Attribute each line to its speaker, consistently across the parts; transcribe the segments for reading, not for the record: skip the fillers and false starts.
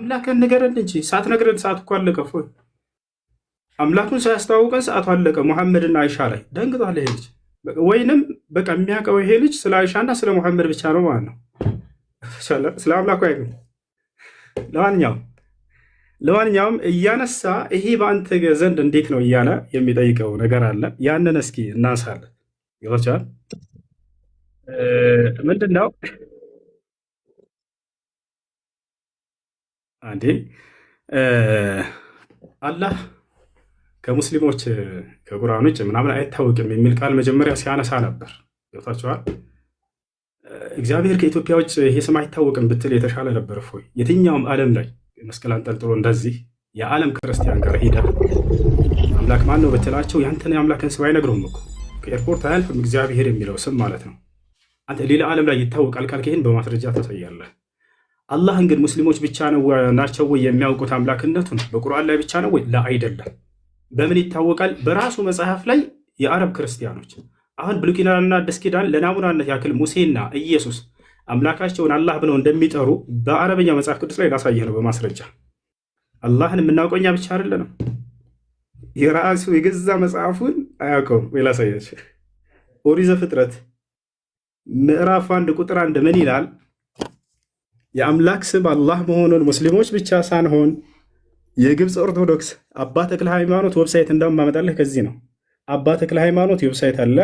Speaker 1: አምላክን ንገረን እንጂ ሳትነግረን ሰዓት እኮ አለቀ። እፎይ አምላኩን ሳያስተዋውቀን ሰዓቱ አለቀ። ሙሐመድና አይሻ ላይ ደንግጧል ይሄ ልጅ። ወይንም በቃ የሚያውቀው ይሄ ልጅ ስለ አይሻና ስለ ሙሐመድ ብቻ ነው ማለት ነው። ስለ አምላኩ አይደለም። ለማንኛውም እያነሳ ይሄ በአንተ ዘንድ እንዴት ነው እያለ የሚጠይቀው ነገር አለ። ያንን እስኪ እናንሳለን። ይወቻል ምንድን ነው አንዴ አላህ ከሙስሊሞች ከቁርአን ውጭ ምናምን አይታወቅም የሚል ቃል መጀመሪያ ሲያነሳ ነበር። ገብታችኋል? እግዚአብሔር ከኢትዮጵያ ውጭ ይሄ ስም አይታወቅም ብትል የተሻለ ነበር። እፎይ የትኛውም ዓለም ላይ መስቀል አንጠልጥሎ እንደዚህ የዓለም ክርስቲያን ጋር ሄደ አምላክ ማን ነው ብትላቸው ያንተን የአምላክን ስም አይነግሩም እኮ። ከኤርፖርት አያልፍም እግዚአብሔር የሚለው ስም ማለት ነው። አንተ ሌላ ዓለም ላይ ይታወቃል ካልክ ይህን በማስረጃ ታሳያለህ። አላህን ግን ሙስሊሞች ብቻ ናቸው ወይ የሚያውቁት አምላክነቱን? በቁርአን ላይ ብቻ ነው ወይ? ላ አይደለም። በምን ይታወቃል? በራሱ መጽሐፍ ላይ የአረብ ክርስቲያኖች አሁን ብሉይ ኪዳንና አዲስ ኪዳን ለናሙናነት ያክል ሙሴና ኢየሱስ አምላካቸውን አላህ ብለው እንደሚጠሩ በአረበኛ መጽሐፍ ቅዱስ ላይ ላሳየህ ነው በማስረጃ። አላህን የምናውቀው እኛ ብቻ አይደለንም። የራሱ የገዛ መጽሐፉን አያውቀውም ወይ? ላሳያችሁ። ኦሪት ዘፍጥረት ምዕራፍ 1 ቁጥር 1 ምን ይላል? የአምላክ ስም አላህ መሆኑን ሙስሊሞች ብቻ ሳንሆን የግብፅ ኦርቶዶክስ አባ ተክለ ሃይማኖት ዌብሳይት እንደማመጣለህ ከዚህ ነው። አባ ተክለ ሃይማኖት ዌብሳይት አለ።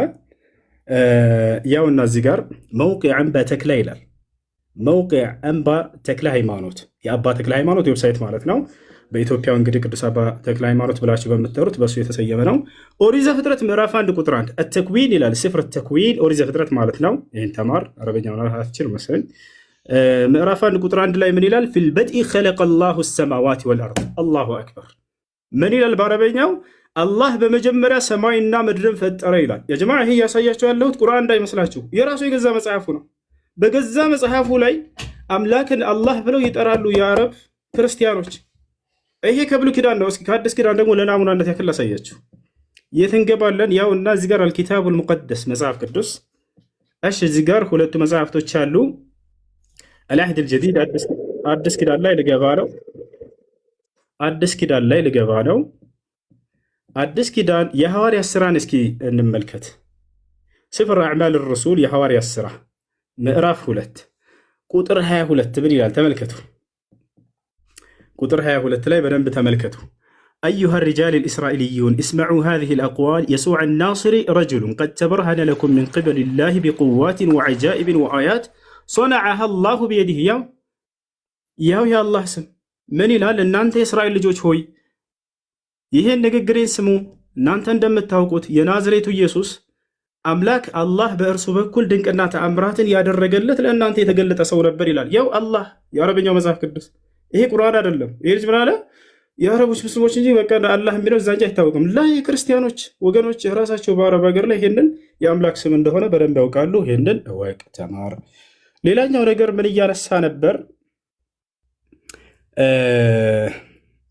Speaker 1: ያውና እዚህ ጋር መውቂዕ አንባ ተክለ ይላል። መውቂዕ አንባ ተክለ ሃይማኖት የአባ ተክለ ሃይማኖት ዌብሳይት ማለት ነው። በኢትዮጵያው እንግዲህ ቅዱስ አባ ተክለ ሃይማኖት ብላችሁ በምትጠሩት በሱ የተሰየመ ነው። ኦሪት ዘፍጥረት ምዕራፍ 1 ቁጥር 1 አተክዊን ይላል። ስፍር ተክዊን ኦሪት ዘፍጥረት ማለት ነው። ይህን ተማር አረበኛ አትችል መሰለኝ። ምዕራፍ 1 ቁጥር 1 ላይ ምን ይላል? ፊል በድኢ ኸለቀ አላሁ ሰማዋት ወልአርድ። አላሁ አክበር። ምን ይላል በአረበኛው? አላህ በመጀመሪያ ሰማይና ምድርን ፈጠረ ይላል። የጀማ ይሄ ያሳያችሁ ያለሁት ቁርአን እንዳይመስላችሁ የራሱ የገዛ መጽሐፉ ነው። በገዛ መጽሐፉ ላይ አምላክን አላህ ብለው ይጠራሉ የአረብ ክርስቲያኖች። ይሄ ከብሉይ ኪዳን ነው። እስኪ ከአዲስ ኪዳን ደግሞ ለናሙናነት ያክል ላሳያችሁ። የት እንገባለን? ያው እና እዚህ ጋር አልኪታቡል ሙቀደስ መጽሐፍ ቅዱስ። እሺ እዚህ ጋር ሁለቱ መጽሐፍቶች አሉ። አልአህድ አልጀዲድ አዲስ ኪዳን ላይ ልገባ ነው። አዲስ ኪዳን ላይ ልገባ ነው። አዲስ ኪዳን የሐዋርያት ሥራን እስኪ እንመልከት። ስፍር አዕማል ረሱል የሐዋርያት ሥራ ምዕራፍ 2 ቁጥር 22 ምን ይላል? ተመልከቱ። ቁጥር 22 ላይ በደንብ ተመልከቱ። አዩሃ ሪጃል ልእስራኤልዩን እስመዑ ሃዚህ ልአቅዋል የሱዕ ናስሪ ረጅሉን ቀድ ተበርሃነ ለኩም ምን ቅበል ላህ ቢቁዋትን ወዐጃኢብን ወአያት ሶነዐሃ አላሁ ቢየዲህ። ያው የአላህ ስም ምን ይላል? እናንተ የእስራኤል ልጆች ሆይ ይህን ንግግሬን ስሙ። እናንተ እንደምታውቁት የናዝሬቱ ኢየሱስ አምላክ አላህ በእርሱ በኩል ድንቅና ተአምራትን ያደረገለት ለእናንተ የተገለጠ ሰው ነበር ይላል። ያው አላህ የአረበኛው መጽሐፍ ቅዱስ ይሄ ቁርአን አይደለም። ይሄ ልጅ ምን አለ? የአረቦች ሙስሊሞች እንጂ በቃ አላህ የሚለው እዛ እንጂ አይታወቅም። ላይ ክርስቲያኖች ወገኖች ራሳቸው በአረብ ሀገር ላይ ይሄንን የአምላክ ስም እንደሆነ በደንብ ያውቃሉ። ይሄንን እወቅ፣ ተማር። ሌላኛው ነገር ምን እያነሳ ነበር?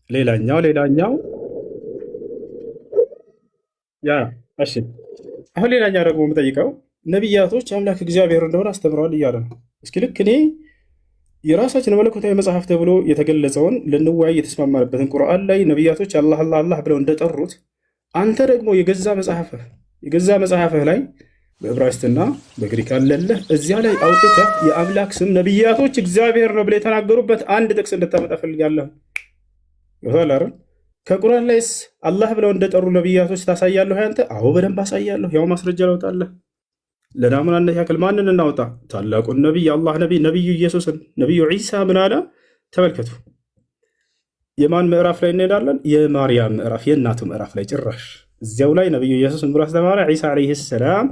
Speaker 1: ሌላኛው እሺ አሁን ሌላኛው ደግሞ የምጠይቀው ነቢያቶች አምላክ እግዚአብሔር እንደሆነ አስተምረዋል እያለ ነው። እስኪ ልክ እኔ የራሳችን መለኮታዊ መጽሐፍ ተብሎ የተገለጸውን ልንወያይ የተስማማንበትን ቁርአን ላይ ነቢያቶች አላህ አላህ አላህ ብለው እንደጠሩት አንተ ደግሞ የገዛ መጽሐፍህ ላይ በዕብራይስጥና በግሪክ አለለህ እዚያ ላይ አውጥተህ የአምላክ ስም ነቢያቶች እግዚአብሔር ነው ብለው የተናገሩበት አንድ ጥቅስ እንድታመጣ ፈልጋለሁ። ይሆናል አይደል? ከቁርአን ላይስ አላህ ብለው እንደጠሩ ነቢያቶች ታሳያለህ አንተ? አዎ በደንብ አሳያለሁ። ያው ማስረጃ ላውጣለህ። ለናሙናነት ያክል ማንን እናውጣ? ታላቁን ነቢይ አላህ ነቢዩ ኢየሱስን። ነቢዩ ዒሳ ምን አለ? ተመልከቱ። የማን ምዕራፍ ላይ እንሄዳለን? የማርያም ምዕራፍ፣ የእናቱ ምዕራፍ ላይ ጭራሽ እዚያው ላይ ነቢዩ ኢየሱስን ብሎ አስተማረ። ዒሳ ዓለይሂ ሰላም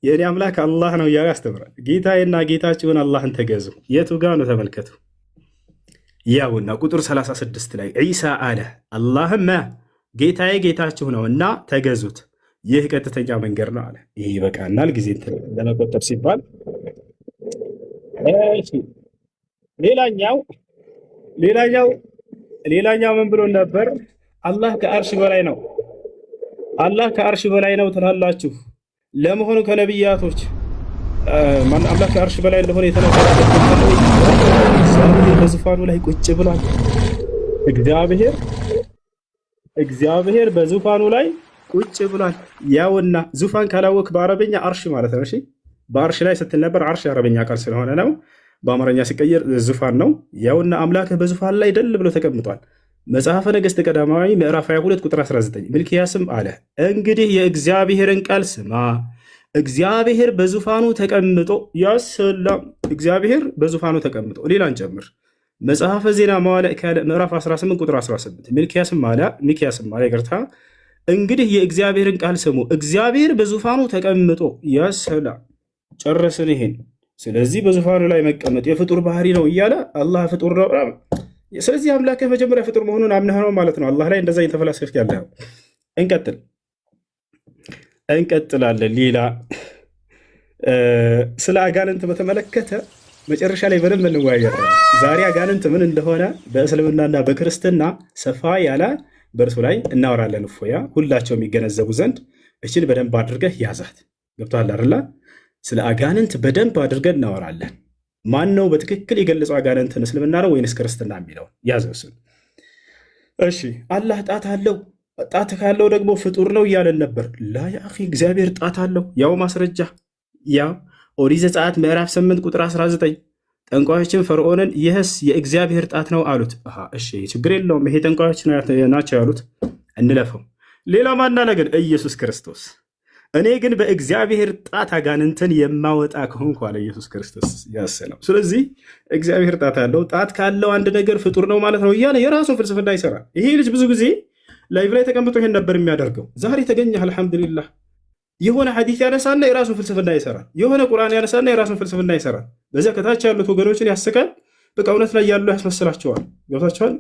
Speaker 1: የእኔ አምላክ አላህ ነው እያለ ያስተምራል። ጌታዬና ጌታችሁን አላህን ተገዙ። የቱ ጋ ነው? ተመልከቱ። ያውና ቁጥር 36 ላይ ዒሳ አለ አላህማ ጌታዬ ጌታችሁ ነው እና ተገዙት፣ ይህ ቀጥተኛ መንገድ ነው አለ። ይህ ይበቃናል ጊዜ ለመቆጠብ ሲባል። ሌላኛው ምን ብሎ ነበር? አላህ ከአርሽ በላይ ነው። አላህ ከአርሽ በላይ ነው ትላላችሁ። ለመሆኑ ከነቢያቶች አምላክ ከአርሽ በላይ እንደሆነ የተነገረበት እግዚአብሔር በዙፋኑ ላይ ቁጭ ብሏል። እግዚአብሔር በዙፋኑ ላይ ቁጭ ብሏል። ያውና ዙፋን ካላወቅ በአረበኛ አርሽ ማለት ነው። እሺ በአርሽ ላይ ስትል ነበር። አርሽ የአረበኛ ቃል ስለሆነ ነው። በአማርኛ ሲቀየር ዙፋን ነው። ያውና አምላክህ በዙፋን ላይ ደል ብሎ ተቀምጧል። መጽሐፈ ነገሥት ቀዳማዊ ምዕራፍ 22 ቁጥር 19 ሚልክያስም አለ እንግዲህ የእግዚአብሔርን ቃል ስማ፣ እግዚአብሔር በዙፋኑ ተቀምጦ ያሰላም። እግዚአብሔር በዙፋኑ ተቀምጦ ሌላን ጨምር። መጽሐፈ ዜና መዋዕል ካልዕ ምዕራፍ 18 ቁጥር 18 ሚክያስም አለ ይቅርታ፣ እንግዲህ የእግዚአብሔርን ቃል ስሙ፣ እግዚአብሔር በዙፋኑ ተቀምጦ ያሰላም። ጨረስን ይሄን። ስለዚህ በዙፋኑ ላይ መቀመጥ የፍጡር ባህሪ ነው እያለ አላህ ፍጡር ነው። ስለዚህ አምላክህ መጀመሪያ ፍጡር መሆኑን አምነህ ነው ማለት ነው። አላህ ላይ እንደዛ እየተፈላሰፍክ ያለኸው። እንቀጥላለን። ሌላ ስለ አጋንንት በተመለከተ መጨረሻ ላይ በደንብ እንወያያለን። ዛሬ አጋንንት ምን እንደሆነ በእስልምናና በክርስትና ሰፋ ያለ በእርሱ ላይ እናወራለን። እፎያ ሁላቸው የሚገነዘቡ ዘንድ እችን በደንብ አድርገህ ያዛት። ገብቶሃል አይደለ? ስለ አጋንንት በደንብ አድርገን እናወራለን። ማን ነው በትክክል የገለጸው አጋንንትን? እስልምና ነው ወይንስ ክርስትና የሚለውን ያዘው እሱን። እሺ አላህ ጣት አለው፣ ጣት ካለው ደግሞ ፍጡር ነው እያለን ነበር። ላ ያ አኺ እግዚአብሔር ጣት አለው። ያው ማስረጃ ያው ኦሪት ዘጸአት ምዕራፍ 8 ቁጥር 19 ጠንቋዮችን ፈርዖንን ይህስ የእግዚአብሔር ጣት ነው አሉት። እሺ ችግር የለውም ይሄ ጠንቋዮች ናቸው ያሉት እንለፈው። ሌላ ማና ነገር ኢየሱስ ክርስቶስ እኔ ግን በእግዚአብሔር ጣት አጋንንትን የማወጣ ከሆንኩ አለ ኢየሱስ ክርስቶስ ያሰለው። ስለዚህ እግዚአብሔር ጣት አለው። ጣት ካለው አንድ ነገር ፍጡር ነው ማለት ነው እያለ የራሱን ፍልስፍና ይሰራል። ይሄ ልጅ ብዙ ጊዜ ላይቭ ላይ ተቀምጦ ይሄን ነበር የሚያደርገው። ዛሬ ተገኘህ አልሐምዱሊላህ። የሆነ ሐዲስ ያነሳና የራሱን ፍልስፍና ይሰራል። የሆነ ቁርአን ያነሳና የራሱን ፍልስፍና ይሰራል። በዚያ ከታች ያሉት ወገኖችን ያስቃል። በቃ እውነት ላይ ያሉ ያስመስላቸዋል። ገብታችኋል?